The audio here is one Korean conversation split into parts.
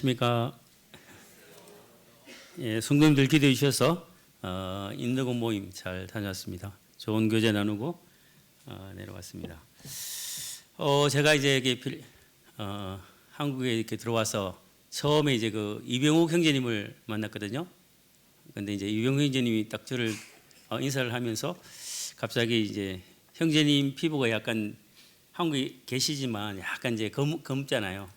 안녕하십니까. 예, 성도님들 기도해 주셔서 인덕원 모임 잘 다녀왔습니다. 좋은 교제 나누고 내려왔습니다. 제가 이제 한국에 이렇게 들어와서 처음에 이제 그 이병욱 형제님을 만났거든요. 근데 이제 이병욱 형제님이 딱 저를 인사를 하면서 갑자기 이제 형제님 피부가 약간 한국에 계시지만 약간 이제 검잖아요.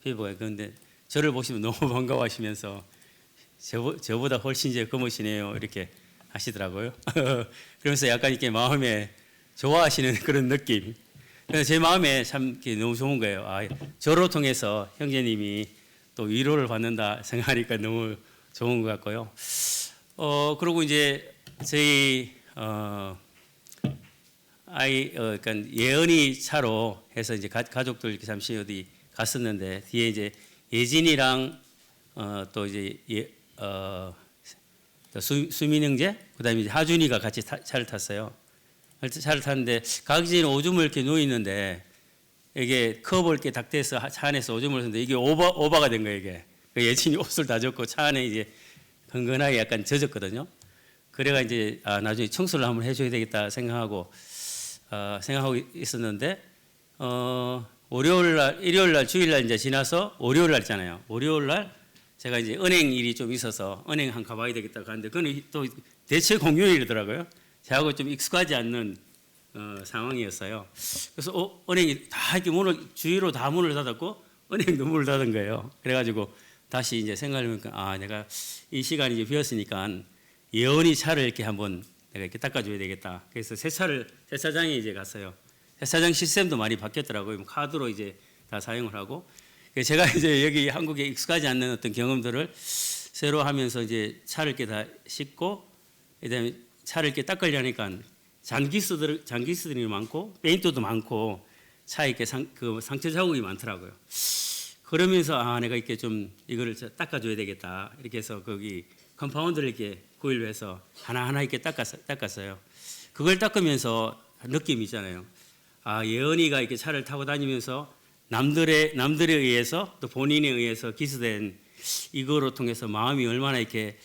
피부가. 그런데 저를 보시면 너무 반가워하시면서 저보다 훨씬 이제 검으시네요 이렇게 하시더라고요. 그러면서 약간 이렇게 마음에 좋아하시는 그런 느낌. 그래서 제 마음에 참 너무 좋은 거예요. 저로 통해서 형제님이 또 위로를 받는다 생각하니까 너무 좋은 것 같고요. 그리고 이제 저희 그러니까 예언이 차로 해서 이제 가족들 이렇게 잠시 어디 갔었는데 뒤에 이제 예진이랑 또 이제 수민 형제 그다음에 이제 하준이가 같이 차를 탔어요. 차를 탔는데 가기 전에 오줌을 이렇게 놓여 있는데 이게 컵을 이렇게 닥대서 차 안에서 오줌을 썼는데 이게 오버가 된 거예요. 이게 예진이 옷을 다 젖고 차 안에 이제 흥건하게 약간 젖었거든요. 그래가 이제 나중에 청소를 한번 해줘야 되겠다 생각하고 있었는데 월요일 날, 일요일 날, 주일 날 이제 지나서 월요일 날 있잖아요. 월요일 날 제가 이제 은행 일이 좀 있어서 은행 한 가봐야 되겠다 가는데 그건 또 대체 공휴일이더라고요. 저하고 좀 익숙하지 않는 상황이었어요. 그래서 은행이 다 이렇게 주위로 다 문을 닫았고 은행도 문을 닫은 거예요. 그래가지고 다시 이제 생각해보니까 내가 이 시간이 이제 비었으니까 예언이 차를 이렇게 한번 내가 이렇게 닦아줘야 되겠다. 그래서 세차장에 이제 갔어요. 세차장 시스템도 많이 바뀌었더라고요. 카드로 이제 다 사용을 하고. 제가 이제 여기 한국에 익숙하지 않는 어떤 경험들을 새로 하면서 이제 차를 이렇게 다 씻고, 그다음에 차를 이렇게 닦으려니까 장기스들이 많고, 페인트도 많고, 차에 이렇게 상처 자국이 많더라고요. 그러면서 내가 이렇게 좀 이거를 닦아줘야 되겠다. 이렇게 해서 거기 컴파운드를 이렇게 구입을 해서 하나하나 이렇게 닦았어요. 그걸 닦으면서 느낌이 있잖아요. 예언이가 이렇게 차를 타고 다니면서 남들에 의해서 또 본인에 의해서 기스된 이거로 통해서 마음이 얼마나 이렇게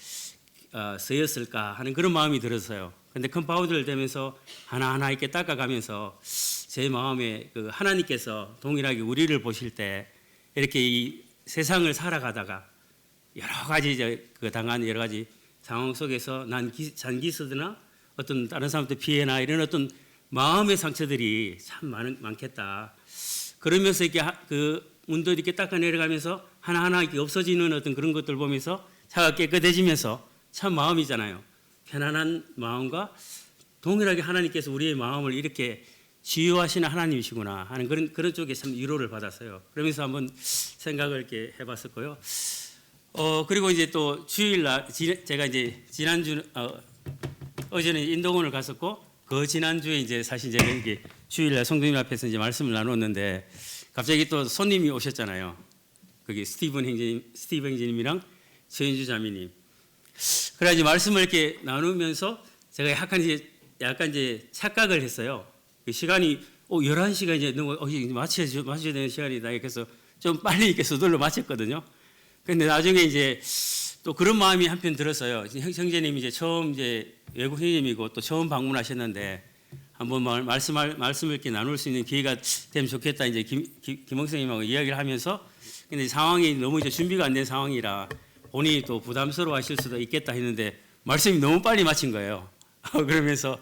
쓰였을까 하는 그런 마음이 들었어요. 근데 컴파운드를 대면서 하나하나 이렇게 닦아가면서 제 마음에 하나님께서 동일하게 우리를 보실 때 이렇게 이 세상을 살아가다가 여러 가지 당한 여러 가지 상황 속에서 난 잔기스드나 어떤 다른 사람한테 피해나 이런 어떤 마음의 상처들이 참 많겠다. 그러면서 이렇게 문도 이렇게 닦아 내려가면서 하나하나 이렇게 없어지는 어떤 그런 것들 보면서 차가 깨끗해지면서 참 마음이잖아요. 편안한 마음과 동일하게 하나님께서 우리의 마음을 이렇게 치유하시는 하나님이시구나 하는 그런 쪽에 참 위로를 받았어요. 그러면서 한번 생각을 이렇게 해봤었고요. 그리고 이제 또 주일날 제가 이제 지난주 어제는 인동원을 갔었고 그 지난주에 이제 사실 제가 이렇게 주일날 성도님 앞에서 이제 말씀을 나눴는데 갑자기 또 손님이 오셨잖아요. 거기 스티븐 형제님이랑 최인주 자매님. 그래 이제 말씀을 이렇게 나누면서 제가 약간 이제 착각을 했어요. 그 시간이 11시가 이제 너무 마쳐야 되는 시간이다. 그래서 좀 빨리 이렇게 서둘러 마쳤거든요. 근데 나중에 이제 또 그런 마음이 한편 들었어요. 형제님이 이제 처음 이제 외국 형제님이고 또 처음 방문하셨는데 한번 말씀을 이렇게 나눌 수 있는 기회가 되면 좋겠다. 이제 김홍생님하고 이야기를 하면서 근데 상황이 너무 이제 준비가 안 된 상황이라 본인이 또 부담스러워 하실 수도 있겠다 했는데 말씀이 너무 빨리 마친 거예요. 그러면서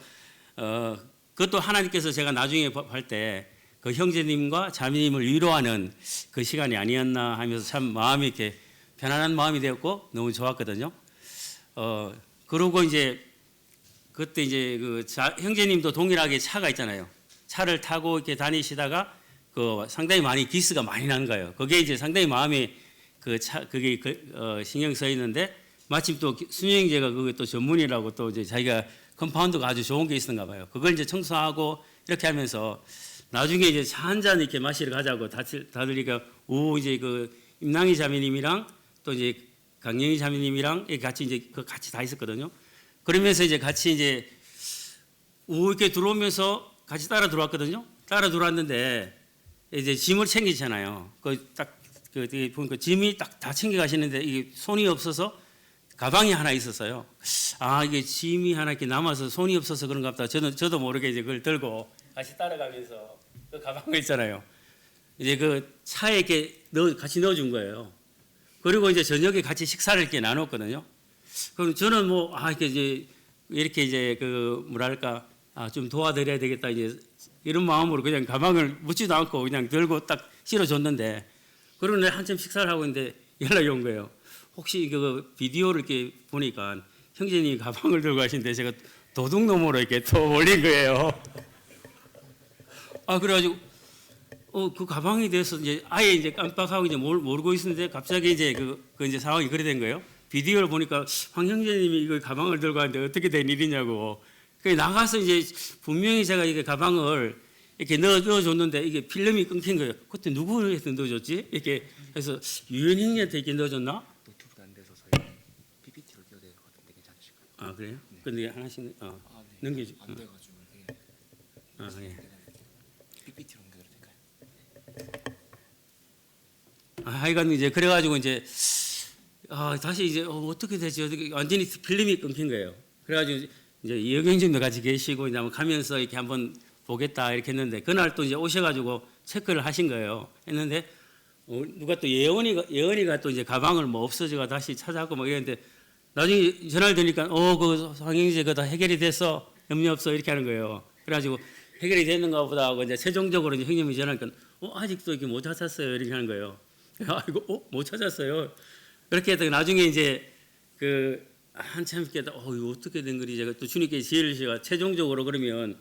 그것도 하나님께서 제가 나중에 할 때 그 형제님과 자매님을 위로하는 그 시간이 아니었나 하면서 참 마음이 이렇게 편안한 마음이 되었고 너무 좋았거든요. 그러고 이제 그때 이제 형제님도 동일하게 차가 있잖아요. 차를 타고 이렇게 다니시다가 상당히 많이 기스가 많이 난 거예요. 그게 이제 상당히 마음에 그게 신경 써 있는데 마침 또 순영 형제가 그게 또 전문이라고 또 이제 자기가 컴파운드가 아주 좋은 게 있었나 봐요. 그걸 이제 청소하고 이렇게 하면서 나중에 이제 차 한 잔 이렇게 마시러 가자고 다들 이제 이제 임랑희 자매님이랑 또 이제 강영희 자매님이랑 같이 이제 같이 다 있었거든요. 그러면서 이제 같이 이제 이렇게 들어오면서 같이 따라 들어왔거든요. 따라 들어왔는데 이제 짐을 챙기잖아요. 딱 되게 보니까 짐이 딱 다 챙겨 가시는데 이게 손이 없어서 가방이 하나 있었어요. 아, 이게 짐이 하나 이렇게 남아서 손이 없어서 그런가 보다. 저도 모르게 이제 그걸 들고 같이 따라가면서 그 가방을 있잖아요. 이제 그 차에 이렇게 같이 넣어준 거예요. 그리고 이제 저녁에 같이 식사를 이렇게 나눴거든요. 그럼 저는 뭐, 이렇게 이제 그 뭐랄까, 좀 도와드려야 되겠다. 이제 이런 마음으로 그냥 가방을 묻지도 않고 그냥 들고 딱 실어줬는데, 그리고 내가 한참 식사를 하고 있는데 연락이 온 거예요. 혹시 그 비디오를 이렇게 보니까 형제님이 가방을 들고 가시는데 제가 도둑놈으로 이렇게 또 올린 거예요. 그래가지고 그 가방에 대해서 이제 아예 이제 깜빡하고 이제 모르고 있었는데 갑자기 이제 그 이제 상황이 그래 된 거예요. 비디오를 보니까 황 형제님이 이거 가방을 들고 왔는데 어떻게 된 일이냐고. 그 나가서 이제 분명히 제가 이게 가방을 이렇게 넣어줬는데 이게 필름이 끊긴 거예요. 그때 누구한테 넣어줬지? 이렇게 해서 유엔 형님한테 이렇게 넣어줬나? 노트북 안 돼서 저희 PPT로 띄워야 될 것 같은데 괜찮으실까요? 그래요? 네. 근데 하나씩 네. 넘겨주. 안 돼가지고 예. PPT로 옮겨드릴까요? 하여간 이제 그래가지고 이제 다시 이제 어떻게 되지? 어떻게 완전히 필름이 끊긴 거예요. 그래가지고 이제 이영경님도 같이 계시고 이제 한번 가면서 이렇게 한번 보겠다 이렇게 했는데 그날 또 이제 오셔가지고 체크를 하신 거예요. 했는데 누가 또 예언이가 또 이제 가방을 뭐 없어지고 다시 찾아고 막 이랬는데 나중에 전화를 드니까 그 황영재 그거 다 해결이 됐어 염려 없어 이렇게 하는 거예요. 그래가지고 해결이 됐는가 보다 하고 이제 최종적으로 이제 형님이 전화하니까 아직도 이렇게 못 찾았어요 이렇게 하는 거예요. 아이고 못 찾았어요. 그렇게 해서 나중에 이제 그 한참 있게 이거 어떻게 된 거지? 제가 또 주님께 지혜를 주시가 최종적으로 그러면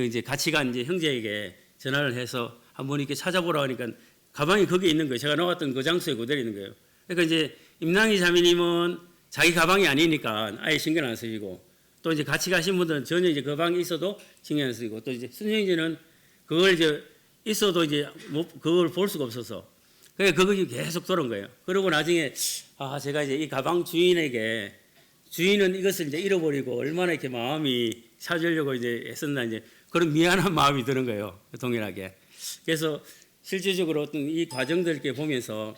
이제 같이 간 이제 형제에게 전화를 해서 한번 이렇게 찾아보라 하니까 가방이 거기에 있는 거예요. 제가 나왔던 그 장소에 그대로 있는 거예요. 그러니까 이제 임랑희 자매님은 자기 가방이 아니니까 아예 신경 안 쓰시고 또 이제 같이 가신 분들은 전혀 이제 그 방에 있어도 신경 안 쓰고 또 이제 순영이는 그걸 이제 있어도 이제 그걸 볼 수가 없어서 그러니까 그것이 계속 돌아온 거예요. 그리고 나중에 제가 이제 이 가방 주인은 이것을 이제 잃어버리고 얼마나 이렇게 마음이 찾으려고 이제 애썼나 이제 그런 미안한 마음이 드는 거예요. 동일하게. 그래서 실질적으로 어떤 이 과정들 이렇게 보면서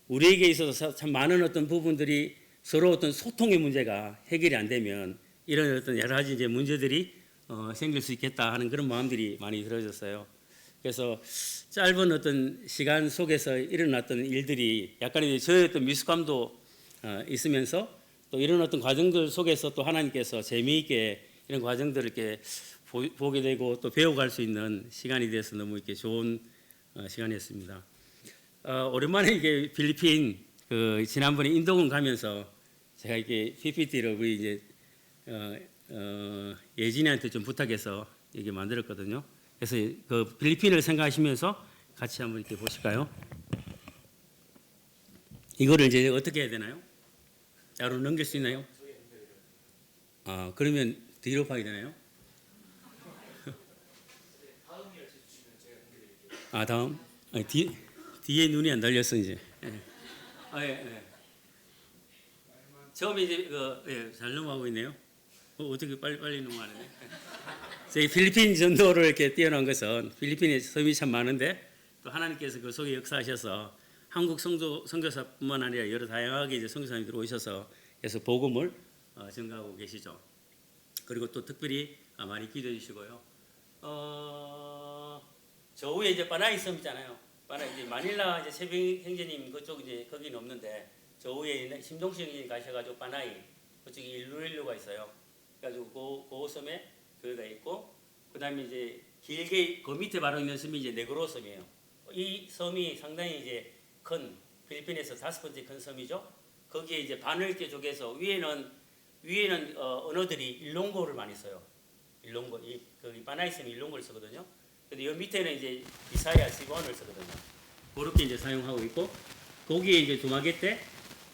우리에게 있어서 참 많은 어떤 부분들이 서로 어떤 소통의 문제가 해결이 안 되면 이런 어떤 여러 가지 이제 문제들이 생길 수 있겠다 하는 그런 마음들이 많이 들어졌어요. 그래서 짧은 어떤 시간 속에서 일어났던 일들이 약간 이제 저의 어떤 미숙함도 있으면서 또 이런 어떤 과정들 속에서 또 하나님께서 재미있게 이런 과정들을 이렇게 보게 되고 또 배워갈 수 있는 시간이 돼서 너무 이렇게 좋은 시간이었습니다. 오랜만에 이게 필리핀 지난번에 인도군 가면서 제가 이렇게 PPT를 우리 이제 예진이한테 좀 부탁해서 이게 만들었거든요. 그래서 그 필리핀을 생각하시면서 같이 한번 이렇게 보실까요? 이거를 이제 어떻게 해야 되나요? 자로 넘길 수 있나요? 그러면 뒤로 가야 되나요? 다음? 뒤에 눈이 안 달렸어 이제. 예. 처음에 이제 잘 넘어가고 있네요. 어떻게 빨리 넘어가는데? 저희 필리핀 전도를 이렇게 뛰어난 것은 필리핀에 섬이 참 많은데 또 하나님께서 그 속에 역사하셔서 한국 선교사뿐만 아니라 여러 다양하게 이제 선교사님들 오셔서 그래서 복음을 전가하고 계시죠. 그리고 또 특별히 많이 기도해 주시고요. 저 위에 이제 바나이 섬 있잖아요. 바나이 이제 마닐라 이제 세병 형제님 그쪽 이제 거기는 없는데 저 위에 심동식 형님 가셔가지고 바나이 그쪽에 일루일루가 있어요. 그래가지고 그 섬에 그가 있고 그다음에 이제 길게 그 밑에 바로 있는 섬이 이제 네그로 섬이에요. 이 섬이 상당히 이제 큰 필리핀에서 5번째 큰 섬이죠. 거기에 이제 바늘게 쪽에서 위에는 언어들이 일롱고를 많이 써요. 일롱고 거기 바나이 섬이 일롱고를 쓰거든요. 근데 이 밑에는 이제 비사야 시본을 쓰거든요. 그렇게 이제 사용하고 있고 거기에 이제 두마게떼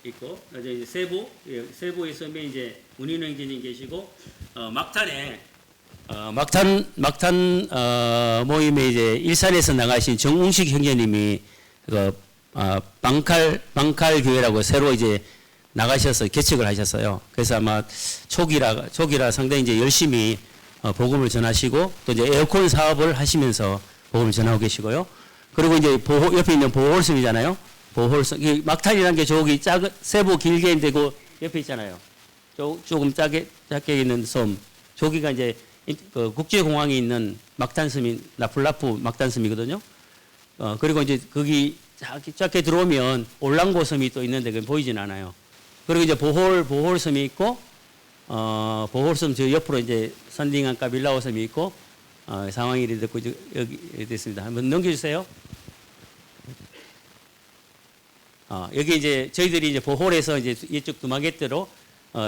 있고 이제 세부의 섬에 이제 문인호 형제님 계시고 막탄 모임에 이제 일산에서 나가신 정웅식 형제님이 방칼 교회라고 새로 이제 나가셔서 개척을 하셨어요. 그래서 아마 초기라 상당히 이제 열심히 복음을 전하시고 또 이제 에어컨 사업을 하시면서 복음을 전하고 계시고요. 그리고 이제 보호, 옆에 있는 보홀섬이잖아요. 보홀섬. 이 막탄이라는 게 저기 작은, 세부 길게 있는데 그 옆에 있잖아요. 조금 작게 있는 섬. 저기가 이제 그 국제공항이 있는 막탄섬인 라플라프 막탄섬이거든요. 그리고 이제 거기 작게 들어오면 올랑고 섬이 또 있는데 그건 보이진 않아요. 그리고 이제 보홀섬이 있고, 보홀섬 저 옆으로 이제 선딩한 까빌라오 섬이 있고, 상황이 이렇게 됐고, 여기 됐습니다. 한번 넘겨주세요. 여기 이제 저희들이 이제 보홀에서 이제 이쪽 두마게떼로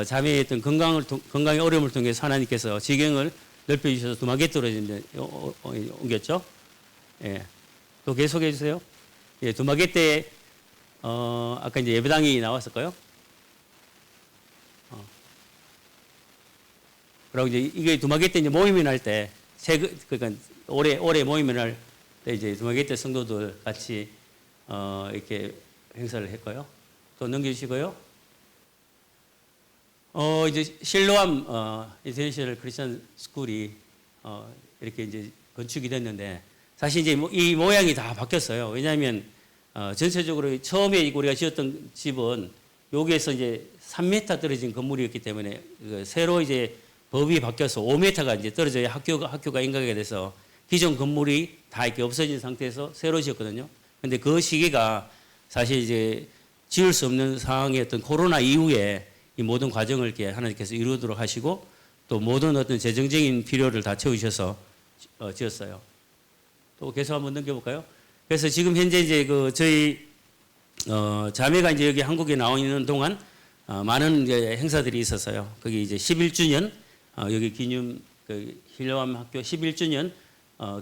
자매의 어떤 건강의 어려움을 통해서 하나님께서 지경을 넓혀주셔서 두마게떼로 이제 옮겼죠. 예. 또 계속해 주세요. 예, 두마게떼 아까 이제 예배당이 나왔을까요? 그리고 이제 이게 두마게떼 이제 모임을 할 때, 그러니까 올해 모임을 할 때 이제 두마게떼 성도들 같이 이렇게 행사를 했고요. 또 넘겨주시고요. 이제 실로암 인터내셔널 크리스천 스쿨이 이렇게 이제 건축이 됐는데 사실 이제 이 모양이 다 바뀌었어요. 왜냐하면 전체적으로 처음에 우리가 지었던 집은 여기에서 이제 3m 떨어진 건물이었기 때문에 새로 이제 법이 바뀌어서 5m가 이제 떨어져야 학교가 인가가 돼서 기존 건물이 다 이렇게 없어진 상태에서 새로 지었거든요. 근데 그 시기가 사실 이제 지을 수 없는 상황의 어떤 코로나 이후에 이 모든 과정을 이렇게 하나님께서 이루도록 하시고 또 모든 어떤 재정적인 필요를 다 채우셔서 지었어요. 또 계속 한번 넘겨볼까요? 그래서 지금 현재 이제 그 저희 자매가 이제 여기 한국에 나와 있는 동안 많은 이제 행사들이 있었어요. 거기 이제 11주년 여기 기념 그 힐러암 학교 11주년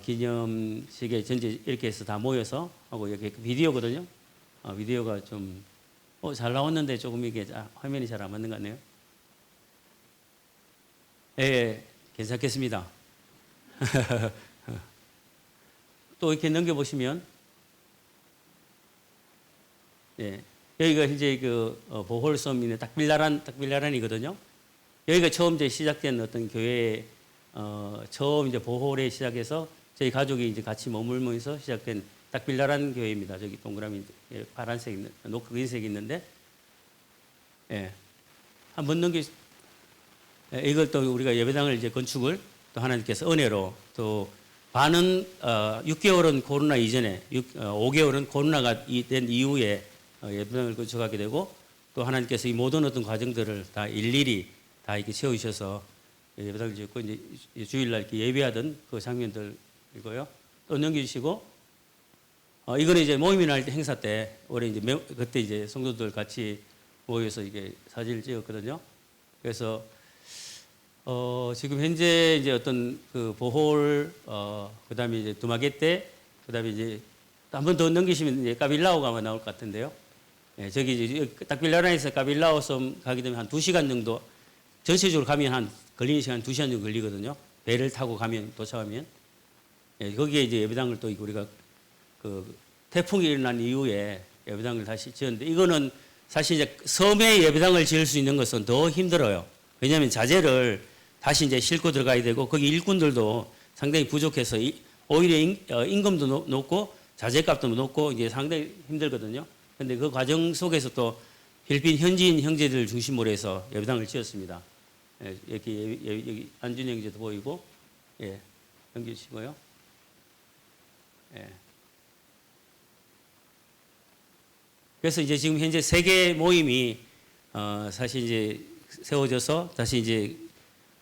기념식에 전체 이렇게 해서 다 모여서 하고 이렇게 비디오거든요. 비디오가 좀 잘 나왔는데 조금 이게 화면이 잘 안 맞는 것 같네요. 예, 괜찮겠습니다. 또 이렇게 넘겨보시면, 예, 여기가 이제 그 보홀섬인데 딱빌라란이거든요. 여기가 처음 이제 시작된 어떤 교회 처음 이제 보홀에 시작해서 저희 가족이 이제 같이 머물면서 시작된 딱빌라란 교회입니다. 저기 동그라미 파란색, 녹색이 있는데, 예, 한번 이걸 또 우리가 예배당을 이제 건축을 또 하나님께서 은혜로 또 반은 6개월은 코로나 이전에 5개월은 코로나가 된 이후에 예배당을 건축하게 되고 또 하나님께서 이 모든 어떤 과정들을 다 일일이 다 이렇게 채우셔서 예배당을 짓고 이제 주일날 이렇게 예배하던 그 장면들이고요. 또 넘겨주시고 이거는 이제 모임이나 할 때 행사 때 올해 이제 그때 이제 성도들 같이 모여서 이게 사진을 찍었거든요. 그래서 지금 현재 이제 어떤 그 보홀 그다음에 이제 두마게떼 그다음에 이제 한 번 더 넘기시면 이제 까빌라오가 아마 나올 것 같은데요. 예, 저기 이제 딱빌라란에서 까빌라오 섬 가게 되면 한 2시간 정도 전체적으로 가면 한 걸리는 시간 2시간 정도 걸리거든요. 배를 타고 가면 도착하면 예, 거기에 이제 예배당을 또 우리가 그 태풍이 일어난 이후에 예배당을 다시 지었는데 이거는 사실 이제 섬에 예배당을 지을 수 있는 것은 더 힘들어요. 왜냐하면 자재를 다시 이제 싣고 들어가야 되고 거기 일꾼들도 상당히 부족해서 오히려 임금도 높고 자재값도 높고 이제 상당히 힘들거든요. 그런데 그 과정 속에서 또 필리핀 현지인 형제들 중심으로 해서 예배당을 지었습니다. 예, 이렇게 여기 안준 형제도 보이고 예, 넘겨주시고요. 예. 그래서 이제 지금 현재 세계 모임이 사실 이제 세워져서 다시 이제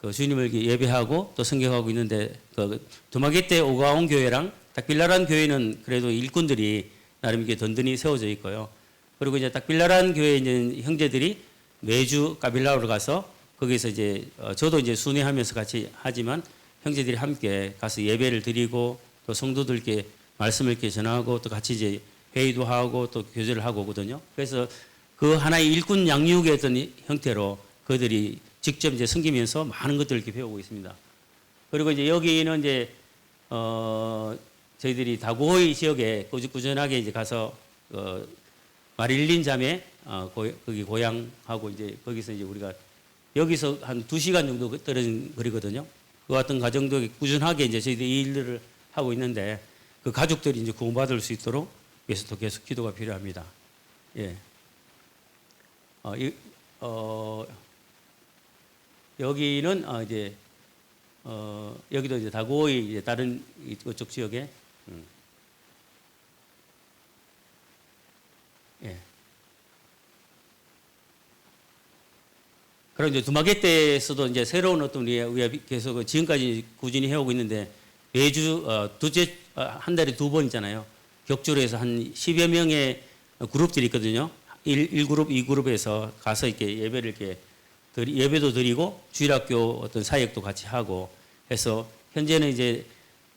그 주님을 예배하고 또 성경하고 있는데 그 두마게떼 오가온 교회랑 딱빌라란 교회는 그래도 일꾼들이 나름 이렇게 든든히 세워져 있고요. 그리고 이제 딱빌라란 교회 있는 형제들이 매주 까빌라오로 가서 거기서 이제 저도 이제 순회하면서 같이 하지만 형제들이 함께 가서 예배를 드리고 또 성도들께 말씀을 이렇게 전하고 또 같이 이제 회의도 하고 또 교제를 하고 오거든요. 그래서 그 하나의 일꾼 양육의 어떤 형태로 그들이 직접 이제 섬기면서 많은 것들을 이렇게 배우고 있습니다. 그리고 이제 여기는 이제 저희들이 다구호이 지역에 꾸준하게 이제 가서 마릴린 자매 거기 고향하고 이제 거기서 이제 우리가 여기서 한 2시간 정도 떨어진 거리거든요. 그 같은 과정도 꾸준하게 이제 저희들이 이 일들을 하고 있는데 그 가족들이 이제 구원받을 수 있도록 위해서도 계속 기도가 필요합니다. 예. 여기는 이제 여기도 이제 다고이 이제 다른 이쪽 지역에 예. 그럼 이제 두마게떼에서도 이제 새로운 어떤 우리가 계속 지금까지 꾸준히 해오고 있는데 매주 한 달에 2번이잖아요. 격주로 해서 한 10여 명의 그룹들이 있거든요. 1그룹, 2그룹에서 가서 이렇게 예배를 이렇게 예배도 드리고 주일학교 어떤 사역도 같이 하고 해서 현재는 이제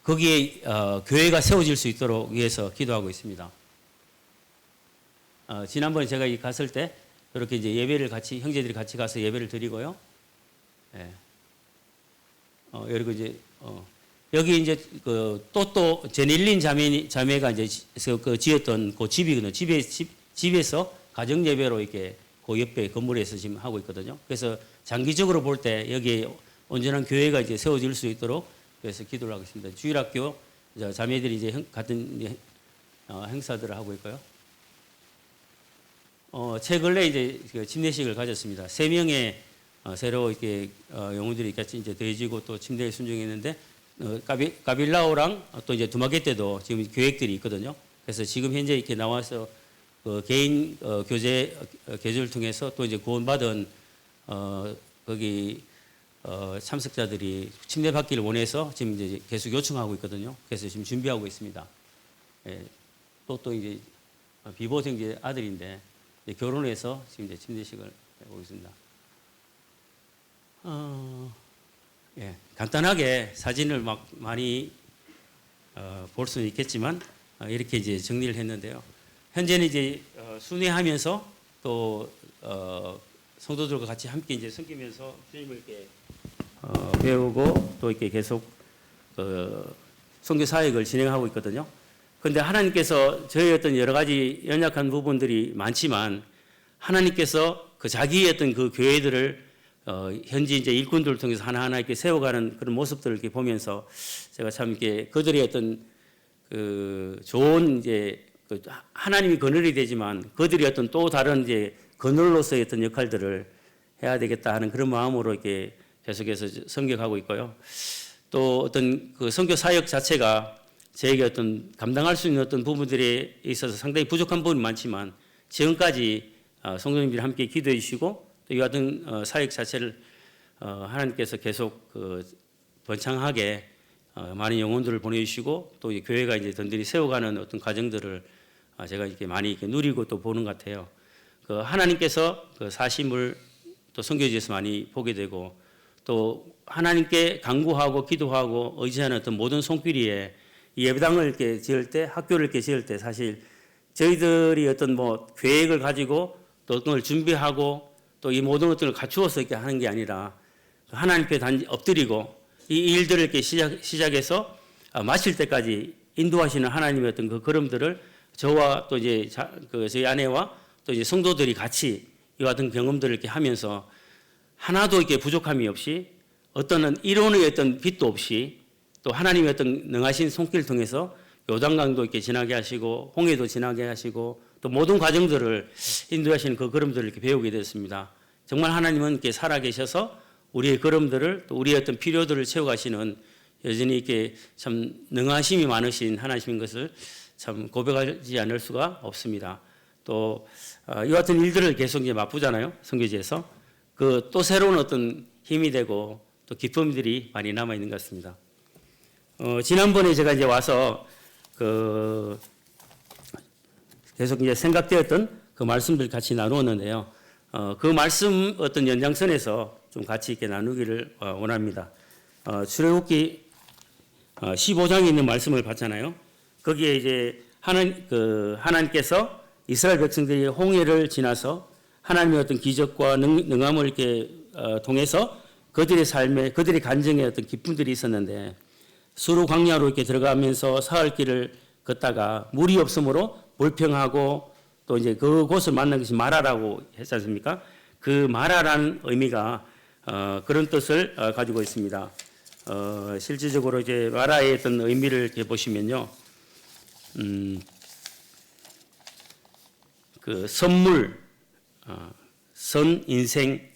거기에 교회가 세워질 수 있도록 위해서 기도하고 있습니다. 지난번에 제가 갔을 때 이렇게 이제 예배를 같이 형제들이 같이 가서 예배를 드리고요. 예. 그리고 이제 여기 이제 또 제닐린 자매가 이제 그 지었던 그 집이거든요. 집에서 가정 예배로 이렇게 그 옆에 건물에서 지금 하고 있거든요. 그래서 장기적으로 볼 때 여기에 온전한 교회가 이제 세워질 수 있도록 그래서 기도를 하고 있습니다. 주일학교 자매들이 이제 같은 행사들을 하고 있고요. 최근에 이제 그 침례식을 가졌습니다. 3명의 새로 이렇게 영혼들이 같이 이제 더해지고 또 침례에 순종했는데 가빌라오랑 또 이제 두마게떼도 지금 계획들이 있거든요. 그래서 지금 현재 이렇게 나와서 개인 교제를 통해서 또 이제 구원받은 거기 참석자들이 침례받기를 원해서 지금 이제 계속 요청하고 있거든요. 그래서 지금 준비하고 있습니다. 예, 또 이제 비보생 이제 아들인데 이제 결혼해서 지금 이제 침례식을 하고 있습니다. 예, 간단하게 사진을 막 많이 볼 수는 있겠지만 이렇게 이제 정리를 했는데요. 현재는 이제 순회하면서 또 성도들과 같이 함께 이제 섬기면서 주님을 이렇게 배우고 또 이렇게 계속 선교 사역을 진행하고 있거든요. 그런데 하나님께서 저희 어떤 여러 가지 연약한 부분들이 많지만 하나님께서 그 자기의 어떤 그 교회들을 현지 이제 일꾼들을 통해서 하나하나 이렇게 세워가는 그런 모습들을 이렇게 보면서 제가 참 이렇게 그들의 어떤 그 좋은 이제 그 하나님이 그늘이 되지만 그들이 어떤 또 다른 이제 그늘로서의 어떤 역할들을 해야 되겠다 하는 그런 마음으로 이렇게 계속해서 섬겨가고 있고요. 또 어떤 그 선교 사역 자체가 저에게 어떤 감당할 수 있는 어떤 부분들에 있어서 상당히 부족한 부분이 많지만 지금까지 성도님들이 함께 기도해 주시고 또 이 같은 사역 자체를 하나님께서 계속 그 번창하게 많은 영혼들을 보내주시고 또 이 교회가 이제 든든히 세워가는 어떤 과정들을 제가 이렇게 많이 이렇게 누리고 또 보는 것 같아요. 그 하나님께서 그 사심을 또 선교지에서 많이 보게 되고 또 하나님께 간구하고 기도하고 의지하는 어떤 모든 손길이에 이 예배당을 이렇게 지을 때 학교를 이렇게 지을 때 사실 저희들이 어떤 뭐 계획을 가지고 또 어떤 걸 준비하고 또 이 모든 것들을 갖추어서 이렇게 하는 게 아니라 하나님께 단지 엎드리고 이 일들을 이렇게 시작해서 마칠 때까지 인도하시는 하나님의 어떤 그 걸음들을 저와 또 이제 저희 아내와 또 이제 성도들이 같이 이와 같은 경험들을 이렇게 하면서 하나도 이렇게 부족함이 없이 어떤 이론의 어떤 빛도 없이 또 하나님의 어떤 능하신 손길을 통해서 요단강도 이렇게 지나게 하시고 홍해도 지나게 하시고 또 모든 과정들을 인도하시는 그 걸음들을 이렇게 배우게 되었습니다. 정말 하나님은 이렇게 살아계셔서 우리의 걸음들을 또 우리의 어떤 필요들을 채워가시는 여전히 이렇게 참 능하심이 많으신 하나님인 것을 참 고백하지 않을 수가 없습니다. 또 이 같은 일들을 계속 이제 맛보잖아요. 선교지에서 그 또 새로운 어떤 힘이 되고 또 기쁨들이 많이 남아 있는 것 같습니다. 지난번에 제가 이제 와서 그 계속 이제 생각되었던 그 말씀들 같이 나누었는데요. 그 말씀 어떤 연장선에서 좀 같이 이렇게 나누기를 원합니다. 출애굽기 15장에 있는 말씀을 봤잖아요. 거기에 이제 하나님께서 이스라엘 백성들이 홍해를 지나서 하나님의 어떤 기적과 능함을 이렇게 통해서 그들의 삶에 그들의 간증에 어떤 기쁨들이 있었는데 수르 광야로 이렇게 들어가면서 사흘 길을 걷다가 물이 없으므로 불평하고 또 이제 그곳을 만난 것이 마라라고 했지 않습니까? 그 마라라는 의미가 그런 뜻을 가지고 있습니다. 실질적으로 이제 마라의 어떤 의미를 이렇게 보시면요. 그 선물, 선, 인생,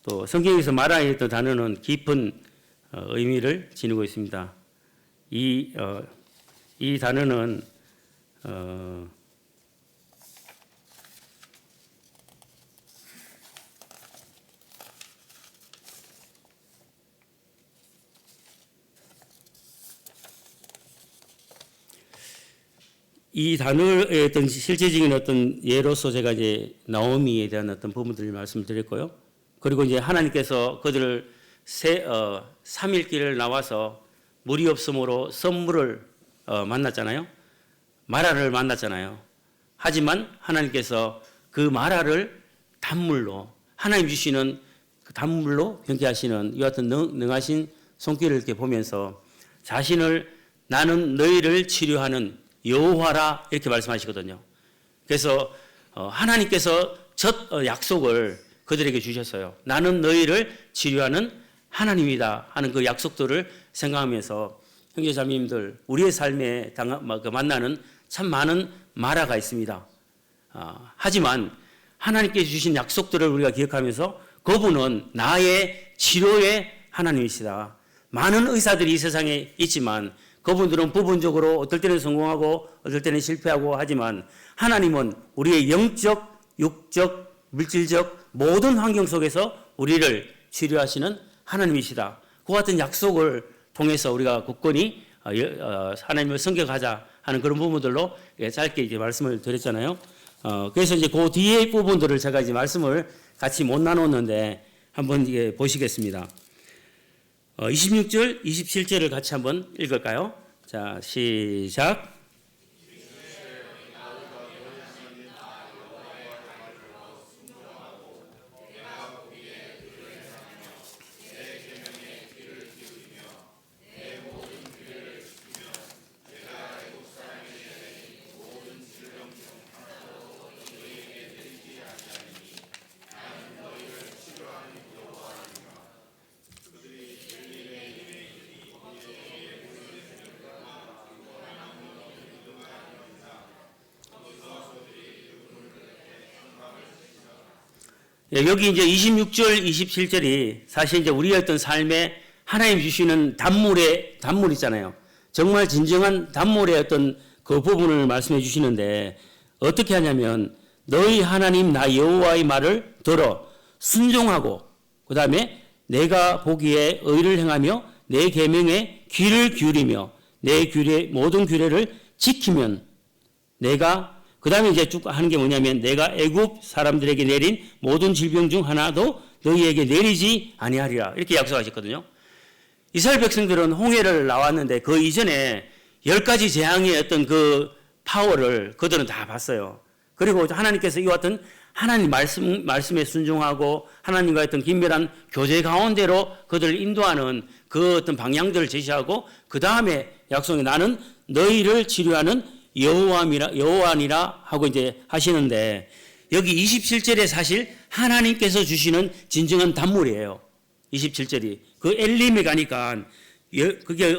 또 성경에서 말하였던 단어는 깊은 의미를 지니고 있습니다. 이 단어는 이 단어의 어떤 실제적인 어떤 예로서 제가 이제 나오미에 대한 어떤 부분들을 말씀드렸고요. 그리고 이제 하나님께서 그들을 3일길을 나와서 물이 없으므로 선물을 만났잖아요. 마라를 만났잖아요. 하지만 하나님께서 그 마라를 단물로 하나님 주시는 그 단물로 변케하시는 이와 같은 능하신 손길을 이렇게 보면서 자신을 나는 너희를 치료하는 여호와라 이렇게 말씀하시거든요. 그래서 하나님께서 첫 약속을 그들에게 주셨어요. 나는 너희를 치료하는 하나님이다 하는 그 약속들을 생각하면서 형제자매님들 우리의 삶에 만나는 참 많은 마라가 있습니다. 하지만 하나님께 주신 약속들을 우리가 기억하면서 그분은 나의 치료의 하나님이시다. 많은 의사들이 이 세상에 있지만 그분들은 부분적으로 어떨 때는 성공하고 어떨 때는 실패하고 하지만 하나님은 우리의 영적, 육적, 물질적 모든 환경 속에서 우리를 치료하시는 하나님이시다. 그 같은 약속을 통해서 우리가 굳건히 하나님을 섬겨가자 하는 그런 부분들로 짧게 이제 말씀을 드렸잖아요. 그래서 이제 그 뒤에 부분들을 제가 이제 말씀을 같이 못 나눴는데 한번 이게 보시겠습니다. 26절, 27절을 같이 한번 읽을까요? 자, 시작. 여기 이제 26절, 27절이 사실 이제 우리의 어떤 삶에 하나님 주시는 단물 있잖아요. 정말 진정한 단물의 어떤 그 부분을 말씀해 주시는데 어떻게 하냐면 너희 하나님 나 여호와의 말을 들어 순종하고 그 다음에 내가 보기에 의를 행하며 내 계명에 귀를 기울이며 내 모든 규례를 지키면 내가 그 다음에 이제 쭉 하는 게 뭐냐면 내가 애굽 사람들에게 내린 모든 질병 중 하나도 너희에게 내리지 아니하리라 이렇게 약속하셨거든요. 이스라엘 백성들은 홍해를 나왔는데 그 이전에 10가지 재앙의 어떤 그 파워를 그들은 다 봤어요. 그리고 하나님께서 이와 같은 하나님 말씀에 순종하고 하나님과 어떤 긴밀한 교제 가운데로 그들을 인도하는 그 어떤 방향들을 제시하고 그 다음에 약속이 나는 너희를 치료하는 여호와니라 하고 이제 하시는데 여기 27절에 사실 하나님께서 주시는 진정한 단물이에요. 27절이 그 엘림에 가니까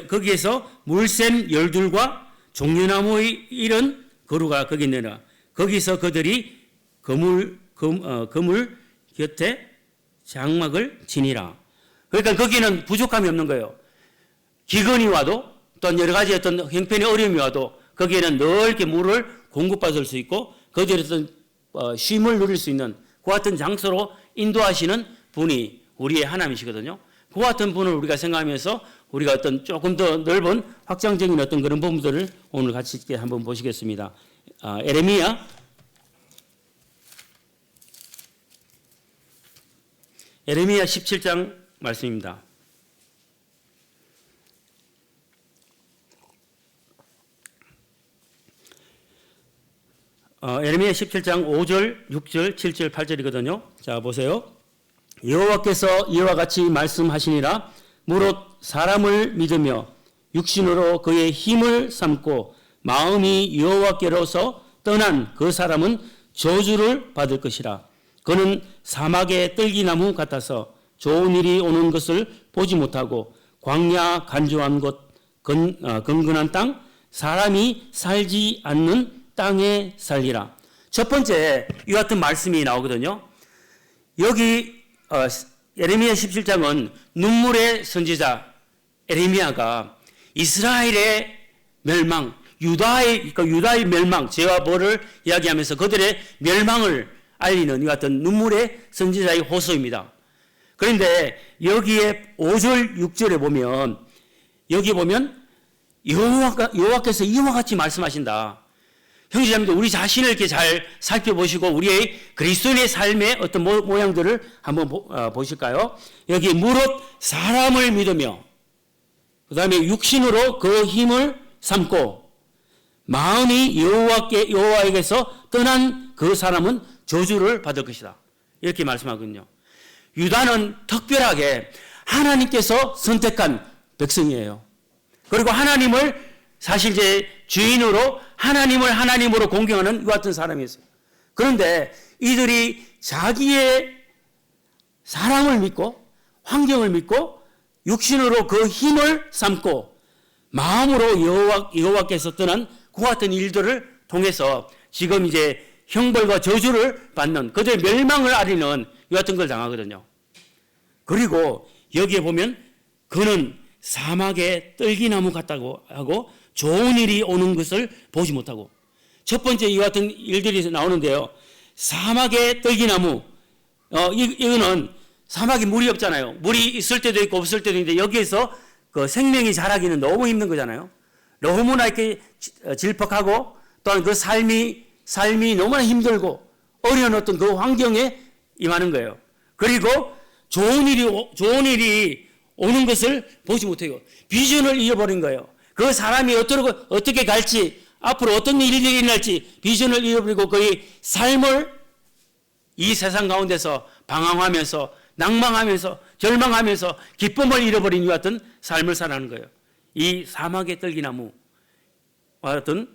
거기에서 물샘 열둘과 종려나무의 이런 거루가 거기 있느라 거기서 그들이 그물 곁에 장막을 지니라. 그러니까 거기는 부족함이 없는 거예요. 기근이 와도 또 여러 가지 어떤 형편의 어려움이 와도 거기에는 넓게 물을 공급받을 수 있고 거기에 어떤 쉼을 누릴 수 있는 그 같은 장소로 인도하시는 분이 우리의 하나님이시거든요. 그 같은 분을 우리가 생각하면서 우리가 어떤 조금 더 넓은 확장적인 어떤 그런 부분들을 오늘 같이 한번 보시겠습니다. 에레미야 17장 말씀입니다. 에레미야 17장 5절, 6절, 7절, 8절이거든요. 자, 보세요. 여호와께서 이와 같이 말씀하시니라. 무릇 사람을 믿으며 육신으로 그의 힘을 삼고 마음이 여호와께로서 떠난 그 사람은 저주를 받을 것이라. 그는 사막의 뜰기나무 같아서 좋은 일이 오는 것을 보지 못하고 광야 간조한 곳, 건건한 땅, 사람이 살지 않는 땅에 살리라. 첫 번째 이 같은 말씀이 나오거든요. 여기 예레미야 17장은 눈물의 선지자 예레미야가 이스라엘의 멸망, 유다의 멸망, 죄와 벌을 이야기하면서 그들의 멸망을 알리는 이 같은 눈물의 선지자의 호소입니다. 그런데 여기에 5절, 6절에 보면 여기 보면 여호와께서 이와 같이 말씀하신다. 형제자매들, 우리 자신을 이렇게 잘 살펴보시고 우리의 그리스도인의 삶의 어떤 모양들을 한번 보실까요? 여기 무릇 사람을 믿으며 그 다음에 육신으로 그 힘을 삼고 마음이 여호와에게서 떠난 그 사람은 저주를 받을 것이다. 이렇게 말씀하거든요. 유다는 특별하게 하나님께서 선택한 백성이에요. 그리고 하나님을 사실 이제 주인으로 하나님으로 공경하는 이 같은 사람이었어요. 그런데 이들이 자기의 사랑을 믿고 환경을 믿고 육신으로 그 힘을 삼고 마음으로 여호와께서 떠난 그 같은 일들을 통해서 지금 이제 형벌과 저주를 받는 그들의 멸망을 아리는 이 같은 걸 당하거든요. 그리고 여기에 보면 그는 사막의 떨기나무 같다고 하고 좋은 일이 오는 것을 보지 못하고, 첫 번째 이 같은 일들이 나오는데요. 사막의 떨기나무, 이거는 사막에 물이 없잖아요. 물이 있을 때도 있고 없을 때도 있는데 여기에서 그 생명이 자라기는 너무 힘든 거잖아요. 너무나 이렇게 질퍽하고 또한 그 삶이 너무나 힘들고 어려운 어떤 그 환경에 임하는 거예요. 그리고 좋은 일이 오는 것을 보지 못해요. 비전을 잃어버린 거예요. 그 사람이 어떻게 갈지, 앞으로 어떤 일이 일어날지 비전을 잃어버리고 그의 삶을 이 세상 가운데서 방황하면서 낭망하면서 절망하면서 기쁨을 잃어버린 이 같은 삶을 살아가는 거예요. 이 사막의 떨기나무와 같은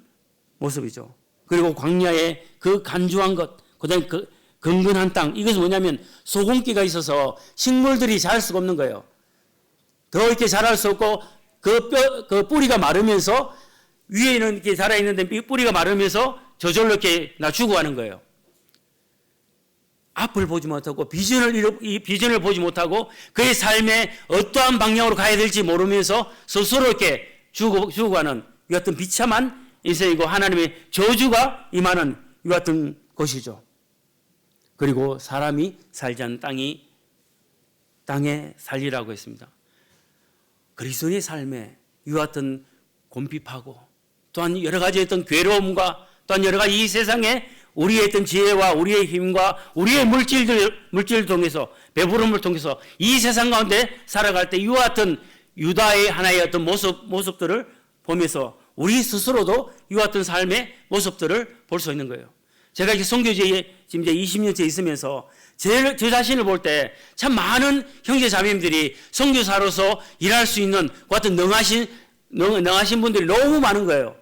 모습이죠. 그리고 광야의 그 간주한 것, 그다음에 그 근근한 땅, 이것은 뭐냐면 소금기가 있어서 식물들이 자랄 수가 없는 거예요. 더 이렇게 자랄 수 없고 그 뿌리가 마르면서 위에는 이렇게 자라 있는데 이 뿌리가 마르면서 저절로 이렇게 죽어가는 거예요. 앞을 보지 못하고 비전을 보지 못하고 그의 삶에 어떠한 방향으로 가야 될지 모르면서 스스로 이렇게 죽어가는 이 같은 비참한 인생이고 하나님의 저주가 임하는 이 같은 것이죠. 그리고 사람이 살지 않는 땅에 살리라고 했습니다. 그리스도의 삶에 이 같은 곰핍하고 또한 여러 가지 어떤 괴로움과 또한 여러 가지 이 세상에 우리의 어떤 지혜와 우리의 힘과 우리의 물질을 통해서 배부름을 통해서 이 세상 가운데 살아갈 때 이와 같은 유다의 하나의 어떤 모습들을 보면서 우리 스스로도 이와 같은 삶의 모습들을 볼 수 있는 거예요. 제가 이렇게 선교지에 지금 이제 20년째 있으면서 제 자신을 볼 때 참 많은 형제 자매님들이 선교사로서 일할 수 있는 그 같은 능하신 분들이 너무 많은 거예요.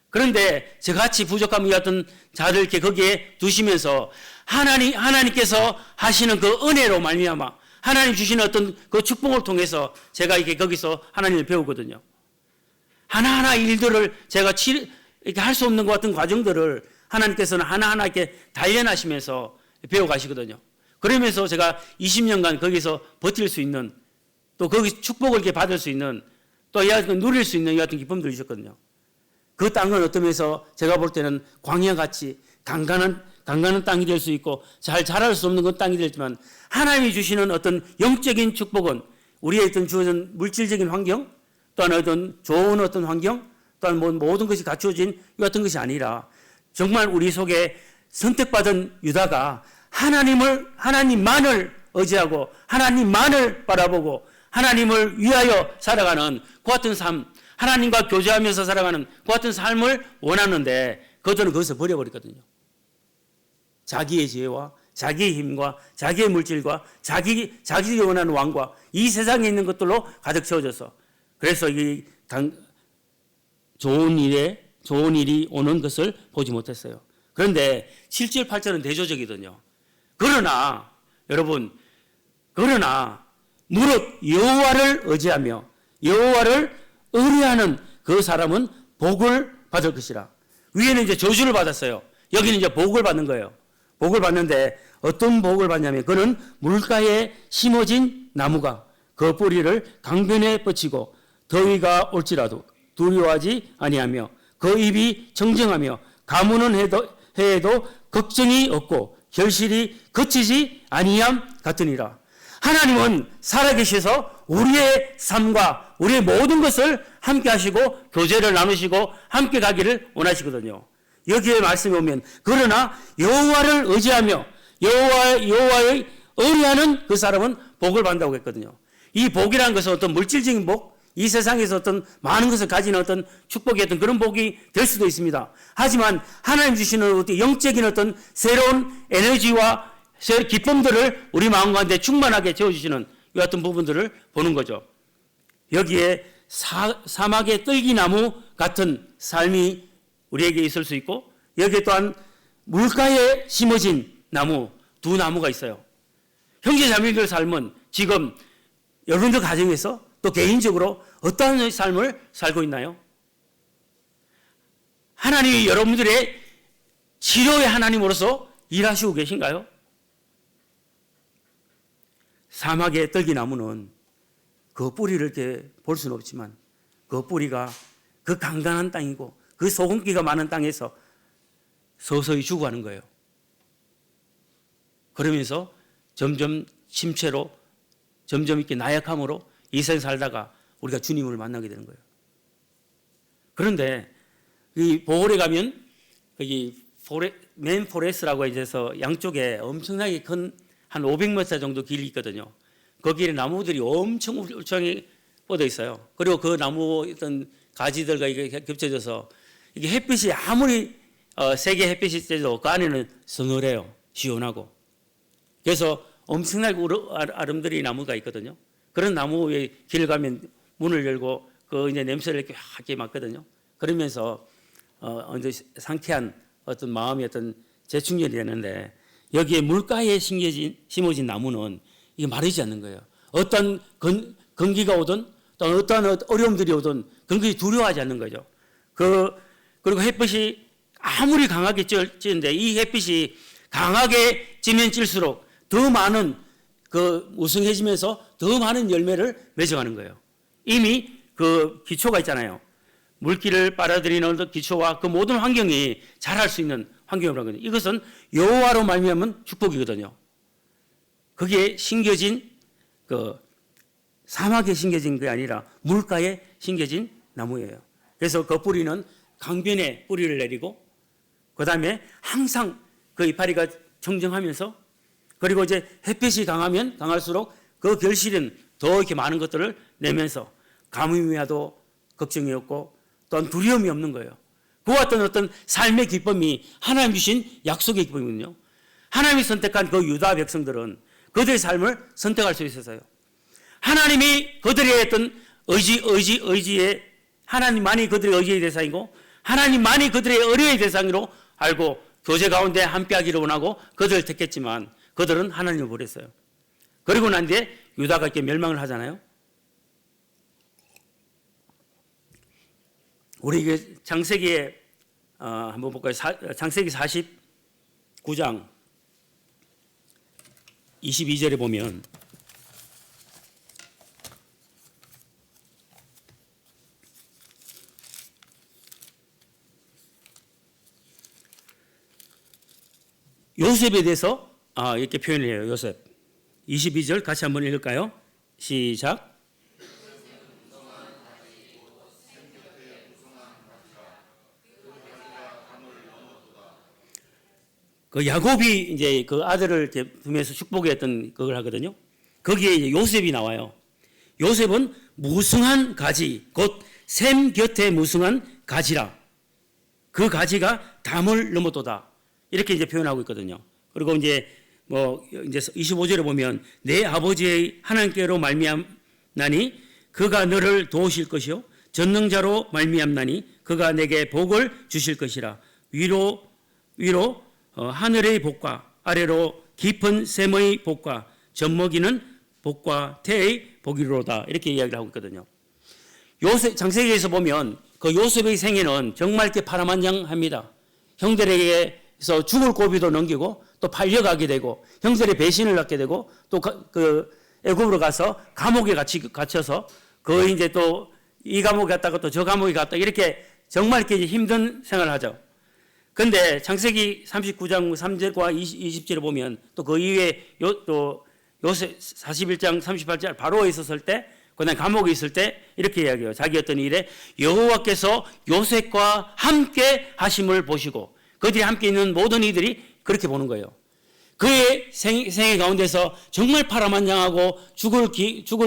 그런데 저같이 부족함 같은 자들 이렇게 거기에 두시면서 하나님께서 하시는 그 은혜로 말미암아 하나님 주시는 어떤 그 축복을 통해서 제가 이렇게 거기서 하나님을 배우거든요. 하나하나 일들을 제가 이렇게 할 수 없는 것 같은 과정들을 하나님께서는 하나하나 이렇게 단련하시면서 배워가시거든요. 그러면서 제가 20년간 거기서 버틸 수 있는 또 거기 축복을 이렇게 받을 수 있는 또 누릴 수 있는 이 같은 기쁨들이 있었거든요. 그 땅은 어떤 면에서 제가 볼 때는 광야같이 강간한 땅이 될 수 있고 잘 자랄 수 없는 그 땅이 되지만 하나님이 주시는 어떤 영적인 축복은 우리의 어떤 주어진 물질적인 환경 또한 어떤 좋은 어떤 환경 또한 모든 것이 갖추어진 이 같은 것이 아니라 정말 우리 속에 선택받은 유다가 하나님만을 의지하고 하나님만을 바라보고 하나님을 위하여 살아가는 그 같은 삶, 하나님과 교제하면서 살아가는 그 같은 삶을 원하는데 그들은 그것을 버려버렸거든요. 자기의 지혜와 자기의 힘과 자기의 물질과 자기가 원하는 왕과 이 세상에 있는 것들로 가득 채워져서 그래서 이 좋은 일이 오는 것을 보지 못했어요. 그런데 7절, 8절은 대조적이거든요. 그러나 여러분, 무릇 여호와를 의지하며 여호와를 의뢰하는 그 사람은 복을 받을 것이라. 위에는 이제 저주를 받았어요. 여기는 이제 복을 받는 거예요. 복을 받는데 어떤 복을 받냐면 그는 물가에 심어진 나무가 그 뿌리를 강변에 뻗치고 더위가 올지라도 두려워하지 아니하며 그 입이 정정하며 가무는 해에도 걱정이 없고 결실이 그치지 아니함 같으니라. 하나님은 살아계셔서 우리의 삶과 우리의 모든 것을 함께 하시고 교제를 나누시고 함께 가기를 원하시거든요. 여기에 말씀이 오면 그러나 여호와를 의지하며 여호와의 의뢰하는 그 사람은 복을 받는다고 했거든요. 이 복이라는 것은 어떤 물질적인 복, 이 세상에서 어떤 많은 것을 가지는 어떤 축복의 어떤 그런 복이 될 수도 있습니다. 하지만 하나님 주시는 어떤 영적인 어떤 새로운 에너지와 기쁨들을 우리 마음 가운데 충만하게 채워주시는 이 같은 부분들을 보는 거죠. 여기에 사막의 뜰기나무 같은 삶이 우리에게 있을 수 있고 여기에 또한 물가에 심어진 나무, 두 나무가 있어요. 형제자매들 삶은 지금 여러분들 가정에서 또 개인적으로 어떠한 삶을 살고 있나요? 하나님이 여러분들의 치료의 하나님으로서 일하시고 계신가요? 사막의 떨기나무는 그 뿌리를 이렇게 볼 수는 없지만 그 뿌리가 그 강간한 땅이고 그 소금기가 많은 땅에서 서서히 죽어가는 거예요. 그러면서 점점 침체로 점점 이렇게 나약함으로 이 세상 살다가 우리가 주님을 만나게 되는 거예요. 그런데 이 보홀에 가면 거기 맨 포레스라고 해서 양쪽에 엄청나게 큰 한 500m 정도 길이 있거든요. 거기에 나무들이 엄청 울창하게 뻗어 있어요. 그리고 그 나무 어떤 가지들과 이게 겹쳐져서 이게 햇빛이 아무리 세게 햇빛이 쬐도 그 안에는 서늘해요. 시원하고. 그래서 엄청나게 아름드리 나무가 있거든요. 그런 나무에 길 가면 문을 열고 그 이제 냄새를 이렇게 확 맡거든요. 그러면서 이제 상쾌한 어떤 마음의 어떤 재충전이 되는데 여기에 물가에 심어진 나무는 이게 마르지 않는 거예요. 어떤 건기가 오든 또 어떤 어려움들이 오든 그런 것이 두려워하지 않는 거죠. 그리고 햇빛이 아무리 강하게 찌는데 이 햇빛이 강하게 찌면 찔수록 더 많은 그 무성해지면서 더 많은 열매를 맺어가는 거예요. 이미 그 기초가 있잖아요. 물기를 빨아들이는 기초와 그 모든 환경이 자랄 수 있는 환경이라고 하거든요. 이것은 여호와로 말미암은 축복이거든요. 그게 심겨진 그 사막에 심겨진 게 아니라 물가에 심겨진 나무예요. 그래서 그 뿌리는 강변에 뿌리를 내리고 그 다음에 항상 그 이파리가 청정하면서 그리고 이제 햇빛이 강하면 강할수록 그 결실은 더 이렇게 많은 것들을 내면서 가뭄이 와도 걱정이 없고 또한 두려움이 없는 거예요. 그와 같은 어떤 삶의 기쁨이 하나님 주신 약속의 기쁨이거든요. 하나님이 선택한 그 유다 백성들은 그들의 삶을 선택할 수 있었어요. 하나님이 그들의 어떤 의지에 하나님만이 그들의 의지의 대상이고 하나님만이 그들의 의뢰의 대상으로 알고 교제 가운데 함께하기를 원하고 그들을 택했지만 그들은 하나님을 버렸어요. 그리고 난 뒤에 유다가 이렇게 멸망을 하잖아요. 우리 이게 창세기에 한번 볼까요? 창세기 49장 22절에 보면 요셉에 대해서 이렇게 표현을 해요. 요셉 22절 같이 한번 읽을까요? 시작. 그 야곱이 이제 그 아들을 이렇게 두면서 축복했던 그걸 하거든요. 거기에 이제 요셉이 나와요. 요셉은 무성한 가지, 곧 샘 곁에 무성한 가지라. 그 가지가 담을 넘어도다. 이렇게 이제 표현하고 있거든요. 그리고 이제 이제 25절에 보면 내 아버지의 하나님께로 말미암나니 그가 너를 도우실 것이요 전능자로 말미암나니 그가 내게 복을 주실 것이라. 위로 하늘의 복과 아래로 깊은 샘의 복과 젖먹이는 복과 태의 복이로다. 이렇게 이야기를 하고 있거든요. 요셉 창세기에서 보면 그 요셉의 생애는 정말 이렇게 파란만장합니다. 형들에게서 죽을 고비도 넘기고 또 팔려가게 되고 형들의 배신을 받게 되고 또 그 애굽으로 가서 감옥에 갇혀서 거의 이제 또 이 감옥에 갔다가 또 저 감옥에 갔다 이렇게 정말 이렇게 힘든 생활을 하죠. 그런데 창세기 39장 3절과 20절을 보면 또 그 이후에 또 요셉 41장 38절 바로에 있었을 때 그다음에 감옥에 있을 때 이렇게 이야기해요. 자기 어떤 일에 여호와께서 요셉과 함께 하심을 보시고 그들이 함께 있는 모든 이들이 그렇게 보는 거예요. 그의 생애 가운데서 정말 파란만장하고 죽을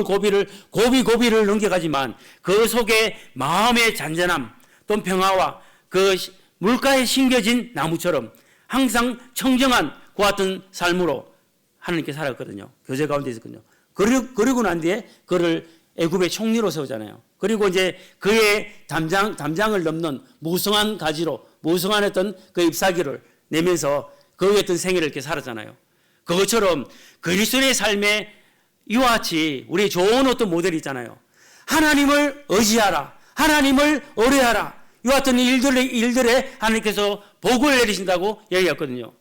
고비를 넘겨가지만 그 속에 마음의 잔잔함 또 평화와 그 물가에 심겨진 나무처럼 항상 청정한 그와 같은 삶으로 하나님께 살았거든요. 교제 가운데 있었거든요. 그리고 난 뒤에 그를 애굽의 총리로 세우잖아요. 그리고 이제 그의 담장을 넘는 무성한 가지로 무성한 어떤 그 잎사귀를 내면서 그의 어떤 생애를 이렇게 살았잖아요. 그것처럼 그리스도의 삶에 이와 같이 우리 좋은 어떤 모델이 있잖아요. 하나님을 의지하라. 하나님을 의뢰하라. 이와 같은 일들에 하나님께서 복을 내리신다고 얘기했거든요.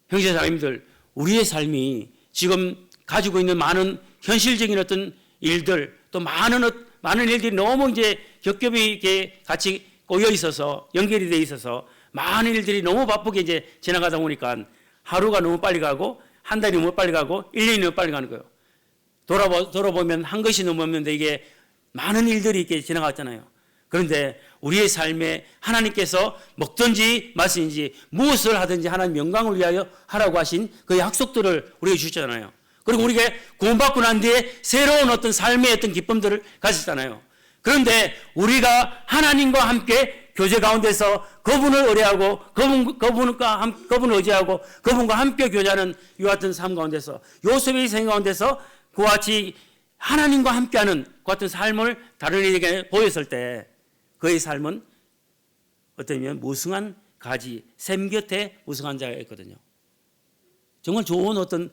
형제자매님들, 우리의 삶이 지금 가지고 있는 많은 현실적인 어떤 일들, 또 많은 일들이 너무 이제 겹겹이 이렇게 같이 꼬여 있어서 연결이 돼 있어서 많은 일들이 너무 바쁘게 이제 지나가다 보니까 하루가 너무 빨리 가고 한 달이 너무 빨리 가고 1년이 너무 빨리 가는 거예요. 돌아보면 한 것이 넘었는데 이게 많은 일들이 이렇게 지나갔잖아요. 그런데 우리의 삶에 하나님께서 먹든지 마시든지 무엇을 하든지 하나님 영광을 위하여 하라고 하신 그 약속들을 우리에게 주셨잖아요. 그리고 우리가 구원받고 난 뒤에 새로운 어떤 삶의 어떤 기쁨들을 가졌잖아요. 그런데 우리가 하나님과 함께 교제 가운데서 그분을 의뢰하고 그분을 의지하고 그분과 함께 교제하는 이와 같은 삶 가운데서 요셉의 생 가운데서 그와 같이 하나님과 함께하는 그 같은 삶을 다른 이에게 보였을 때 그의 삶은 어쩌면 무성한 가지, 샘 곁에 무성한 자였거든요. 정말 좋은 어떤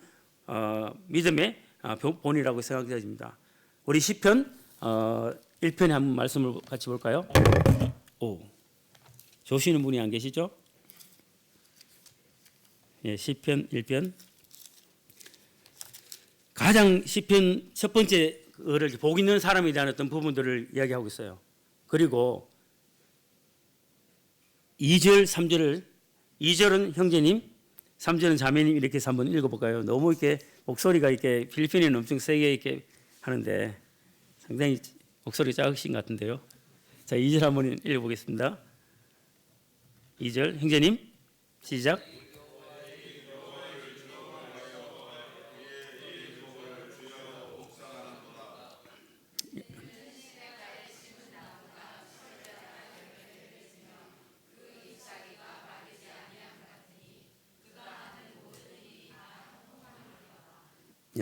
믿음의 본이라고 생각되어집니다. 우리 시편 1편에 한번 말씀을 같이 볼까요? 조시는 분이 안 계시죠? 예, 시편 1편. 가장 시편 첫 번째 거를 복 있는 사람에 대한 어떤 부분들을 이야기하고 있어요. 그리고 2절, 3절을 2절은 형제님, 3절은 자매님 이렇게 해서 한번 읽어볼까요? 너무 이렇게 목소리가 이렇게 필리핀에는 엄청 세게 이렇게 하는데 상당히 목소리 작으신 것 같은데요. 자, 2절 한번 읽어보겠습니다. 2절 형제님 시작.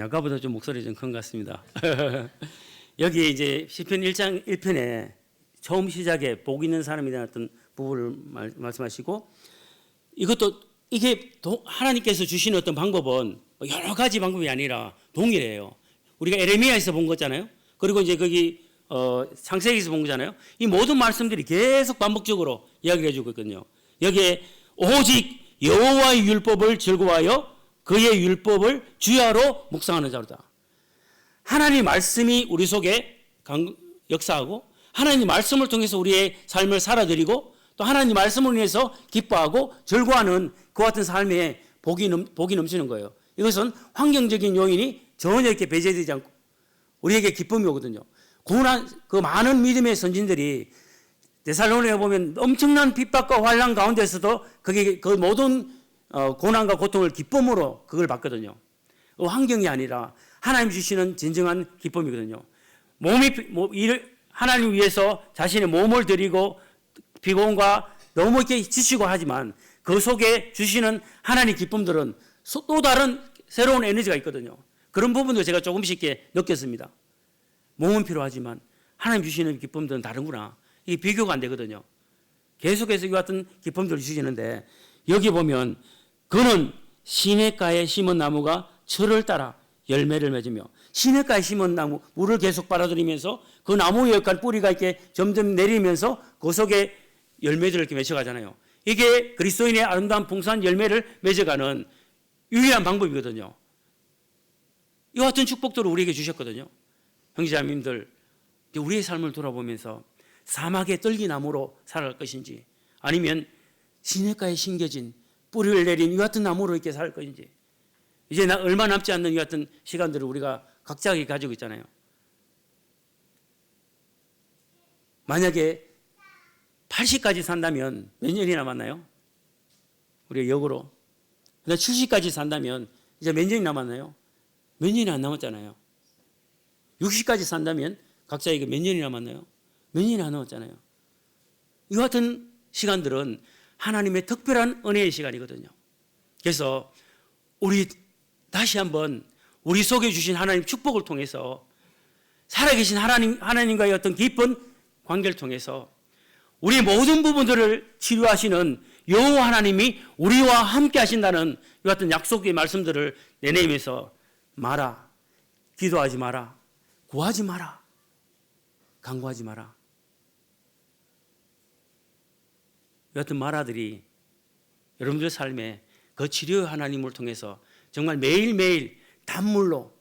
아까보다 좀 목소리 좀 큰 것 같습니다. 여기 이제 시편 1장 1편에 처음 시작에 복 있는 사람에 대한 어떤 부분을 말씀하시고 이게 하나님께서 주시는 어떤 방법은 여러 가지 방법이 아니라 동일해요. 우리가 에레미야에서 본 거잖아요. 그리고 이제 거기 창세기에서 본 거잖아요. 이 모든 말씀들이 계속 반복적으로 이야기를 해주고 있거든요. 여기에 오직 여호와의 율법을 즐거워하여 그의 율법을 주야로 묵상하는 자로다. 하나님 말씀이 우리 속에 역사하고 하나님 말씀을 통해서 우리의 삶을 살아드리고 또 하나님 말씀을 위해서 기뻐하고 즐거워하는 그와 같은 삶에 복이 넘치는 거예요. 이것은 환경적인 요인이 전혀 이렇게 배제되지 않고 우리에게 기쁨이 오거든요. 그 많은 믿음의 선진들이 데살로니가에 보면 엄청난 핍박과 환난 가운데서도 그 모든 고난과 고통을 기쁨으로 그걸 받거든요. 그 환경이 아니라 하나님 주시는 진정한 기쁨이거든요. 하나님 위해서 자신의 몸을 드리고 피곤과 너무 이렇게 지치고 하지만 그 속에 주시는 하나님 기쁨들은 또 다른 새로운 에너지가 있거든요. 그런 부분도 제가 조금씩 느꼈습니다. 몸은 필요하지만 하나님 주시는 기쁨들은 다른구나. 이게 비교가 안 되거든요. 계속해서 이 같은 기쁨들을 주시는데 여기 보면 그는 시냇가에 심은 나무가 철을 따라 열매를 맺으며 시냇가에 심은 나무, 물을 계속 빨아들이면서 그 나무의 역할 뿌리가 이렇게 점점 내리면서 그 속에 열매들을 이렇게 맺어가잖아요. 이게 그리스도인의 아름다운 풍성한 열매를 맺어가는 유일한 방법이거든요. 이와 같은 축복들을 우리에게 주셨거든요. 형제자매님들, 우리의 삶을 돌아보면서 사막의 떨기나무로 살아갈 것인지 아니면 시냇가에 심겨진 뿌리를 내린 이와 같은 나무로 이렇게 살 것인지 이제 얼마 남지 않는 이와 같은 시간들을 우리가 각자에게 가지고 있잖아요. 만약에 80까지 산다면 몇 년이 남았나요? 우리가 역으로. 70까지 산다면 이제 몇 년이 남았나요? 몇 년이 안 남았잖아요. 60까지 산다면 각자에게 몇 년이 남았나요? 몇 년이 안 남았잖아요. 이와 같은 시간들은 하나님의 특별한 은혜의 시간이거든요. 그래서 우리 다시 한번 우리 속에 주신 하나님 축복을 통해서 살아계신 하나님과의 어떤 깊은 관계를 통해서 우리의 모든 부분들을 치료하시는 여호와 하나님이 우리와 함께 하신다는 이 같은 약속의 말씀들을 내내면서 마라, 기도하지 마라, 구하지 마라, 간구하지 마라. 이 같은 마라들이 여러분들의 삶에 그 치료의 하나님을 통해서 정말 매일매일 단물로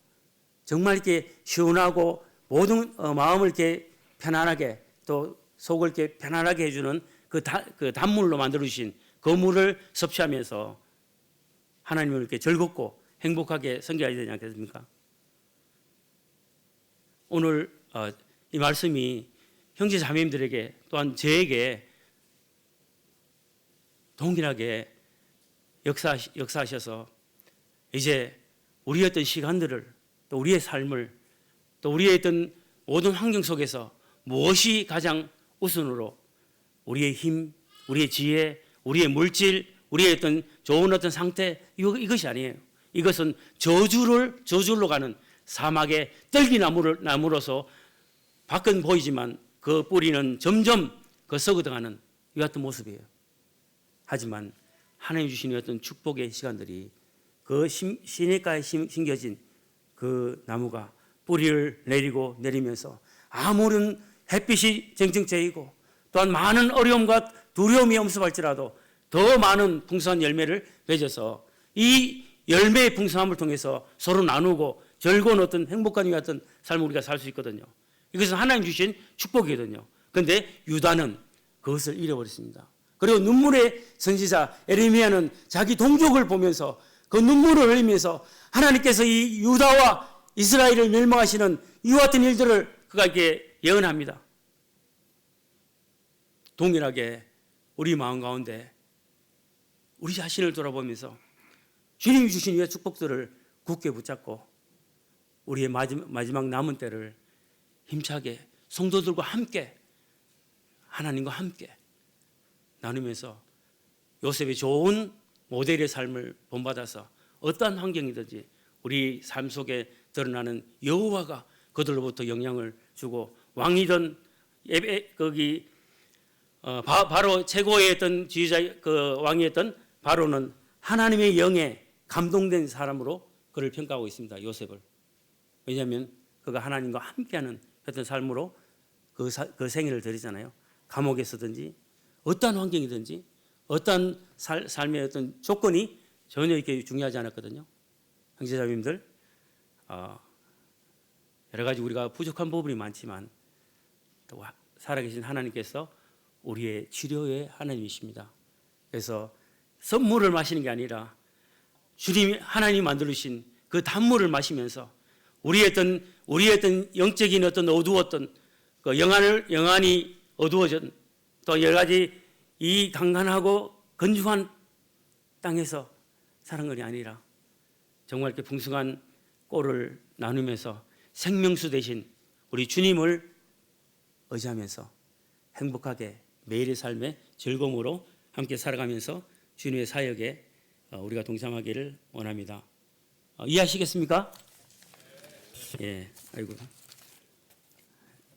정말 이렇게 시원하고 모든 마음을 이렇게 편안하게 또 속을 이렇게 편안하게 해주는 그 단물로 만들어주신 그 물을 섭취하면서 하나님을 이렇게 즐겁고 행복하게 섬겨야 되지 않겠습니까? 오늘 이 말씀이 형제 자매님들에게 또한 저에게 동일하게 역사하셔서 이제 우리의 어떤 시간들을 또 우리의 삶을 또 우리의 어떤 모든 환경 속에서 무엇이 가장 우선으로 우리의 힘, 우리의 지혜, 우리의 물질, 우리의 어떤 좋은 어떤 상태 이것이 아니에요. 이것은 저주로 가는 사막의 떨기나무로서 밖은 보이지만 그 뿌리는 점점 그 썩어가는 이 같은 모습이에요. 하지만 하나님 주신 어떤 축복의 시간들이 그 시냇가에 심겨진 그 나무가 뿌리를 내리면서 아무런 햇빛이 쟁쟁 쬐이고 또한 많은 어려움과 두려움이 엄습할지라도 더 많은 풍성한 열매를 맺어서 이 열매의 풍성함을 통해서 서로 나누고 즐거운 어떤 행복한 이 같은 삶을 우리가 살 수 있거든요. 이것은 하나님 주신 축복이거든요. 그런데 유다는 그것을 잃어버렸습니다. 그리고 눈물의 선지자 에레미야는 자기 동족을 보면서 그 눈물을 흘리면서 하나님께서 이 유다와 이스라엘을 멸망하시는 이와 같은 일들을 그가 이렇게 예언합니다. 동일하게 우리 마음 가운데 우리 자신을 돌아보면서 주님이 주신 이 축복들을 굳게 붙잡고 우리의 마지막 남은 때를 힘차게 성도들과 함께 하나님과 함께 나누면서 요셉의 좋은 모델의 삶을 본받아서 어떠한 환경이든지 우리 삶 속에 드러나는 여호와가 그들로부터 영향을 주고 왕이든 거기 바로 최고의 어떤 지휘자 그 왕이었던 바로는 하나님의 영에 감동된 사람으로 그를 평가하고 있습니다. 요셉을. 왜냐하면 그가 하나님과 함께하는 어떤 삶으로 그 생애를 드리잖아요. 감옥에서든지 어떠한 환경이든지 어떠한 삶의 어떤 조건이 전혀 이렇게 중요하지 않았거든요. 형제자매님들, 여러 가지 우리가 부족한 부분이 많지만 또 살아계신 하나님께서 우리의 치료의 하나님이십니다. 그래서 선물을 마시는 게 아니라 주님이 하나님이 만들어주신 그 단물을 마시면서 우리의 어떤 영적인 어떤 어두웠던 그 영안이 어두워진 또 여러 가지 이 강간하고 건조한 땅에서 사는 것이 아니라 정말 이렇게 풍성한 꼴을 나누면서 생명수 대신 우리 주님을 의지하면서 행복하게 매일의 삶의 즐거움으로 함께 살아가면서 주님의 사역에 우리가 동참하기를 원합니다. 이해하시겠습니까? 예, 아이고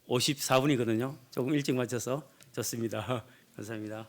54분이거든요. 조금 일찍 마쳐서 좋습니다. 감사합니다.